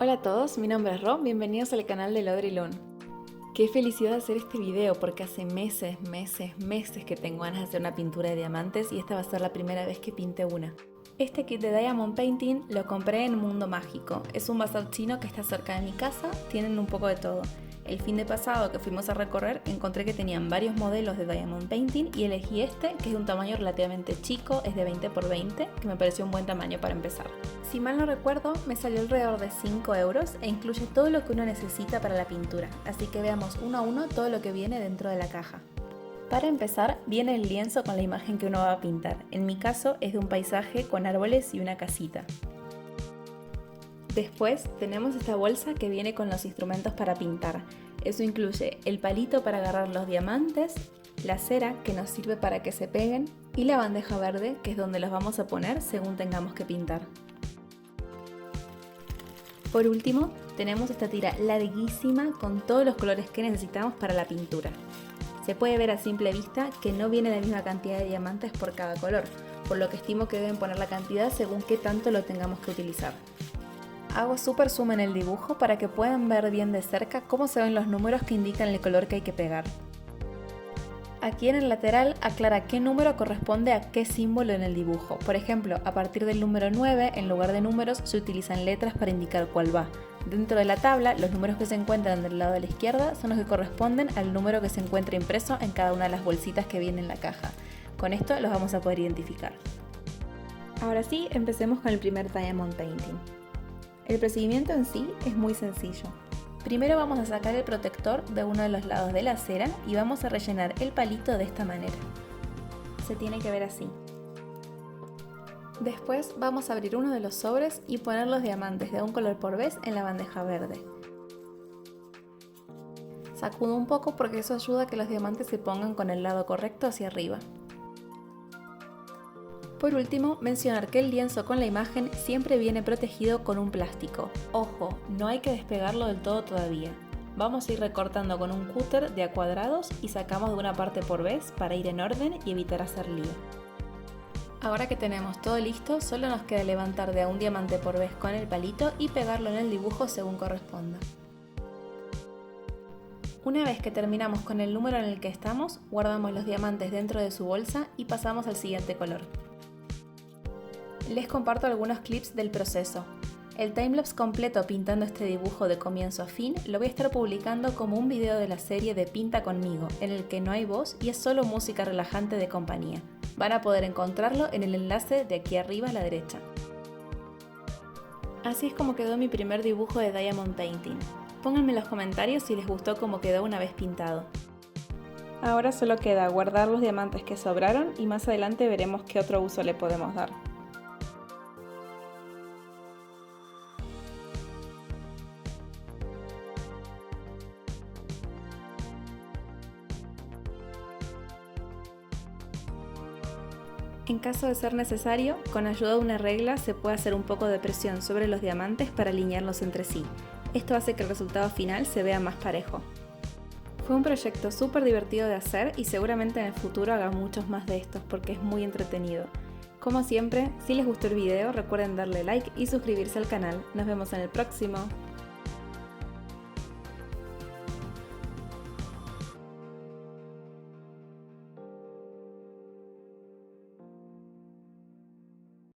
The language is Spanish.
Hola a todos, mi nombre es Ro, bienvenidos al canal de Lodri Loon. Qué felicidad hacer este video porque hace meses que tengo ganas de hacer una pintura de diamantes y esta va a ser la primera vez que pinte una. Este kit de Diamond Painting lo compré en Mundo Mágico, es un bazar chino que está cerca de mi casa, tienen un poco de todo. El fin de pasado que fuimos a recorrer encontré que tenían varios modelos de Diamond Painting y elegí este, que es de un tamaño relativamente chico, es de 20 por 20, que me pareció un buen tamaño para empezar. Si mal no recuerdo, me salió alrededor de 5 euros e incluye todo lo que uno necesita para la pintura, así que veamos uno a uno todo lo que viene dentro de la caja. Para empezar, viene el lienzo con la imagen que uno va a pintar. En mi caso es de un paisaje con árboles y una casita. Después tenemos esta bolsa que viene con los instrumentos para pintar. Eso incluye el palito para agarrar los diamantes, la cera que nos sirve para que se peguen y la bandeja verde que es donde los vamos a poner según tengamos que pintar. Por último, tenemos esta tira larguísima con todos los colores que necesitamos para la pintura. Se puede ver a simple vista que no viene la misma cantidad de diamantes por cada color, por lo que estimo que deben poner la cantidad según qué tanto lo tengamos que utilizar. Hago super zoom en el dibujo para que puedan ver bien de cerca cómo se ven los números que indican el color que hay que pegar. Aquí en el lateral aclara qué número corresponde a qué símbolo en el dibujo. Por ejemplo, a partir del número 9, en lugar de números, se utilizan letras para indicar cuál va. Dentro de la tabla, los números que se encuentran del lado de la izquierda son los que corresponden al número que se encuentra impreso en cada una de las bolsitas que viene en la caja. Con esto los vamos a poder identificar. Ahora sí, empecemos con el primer Diamond Painting. El procedimiento en sí es muy sencillo. Primero vamos a sacar el protector de uno de los lados de la cera y vamos a rellenar el palito de esta manera. Se tiene que ver así. Después vamos a abrir uno de los sobres y poner los diamantes de un color por vez en la bandeja verde. Sacudo un poco porque eso ayuda a que los diamantes se pongan con el lado correcto hacia arriba. Por último, mencionar que el lienzo con la imagen siempre viene protegido con un plástico. Ojo, no hay que despegarlo del todo todavía. Vamos a ir recortando con un cúter de a cuadrados y sacamos de una parte por vez para ir en orden y evitar hacer lío. Ahora que tenemos todo listo, solo nos queda levantar de a un diamante por vez con el palito y pegarlo en el dibujo según corresponda. Una vez que terminamos con el número en el que estamos, guardamos los diamantes dentro de su bolsa y pasamos al siguiente color. Les comparto algunos clips del proceso. El timelapse completo pintando este dibujo de comienzo a fin lo voy a estar publicando como un video de la serie de Pinta Conmigo, en el que no hay voz y es solo música relajante de compañía. Van a poder encontrarlo en el enlace de aquí arriba a la derecha. Así es como quedó mi primer dibujo de Diamond Painting. Pónganme en los comentarios si les gustó cómo quedó una vez pintado. Ahora solo queda guardar los diamantes que sobraron y más adelante veremos qué otro uso le podemos dar. En caso de ser necesario, con ayuda de una regla se puede hacer un poco de presión sobre los diamantes para alinearlos entre sí. Esto hace que el resultado final se vea más parejo. Fue un proyecto súper divertido de hacer y seguramente en el futuro haga muchos más de estos porque es muy entretenido. Como siempre, si les gustó el video recuerden darle like y suscribirse al canal. Nos vemos en el próximo.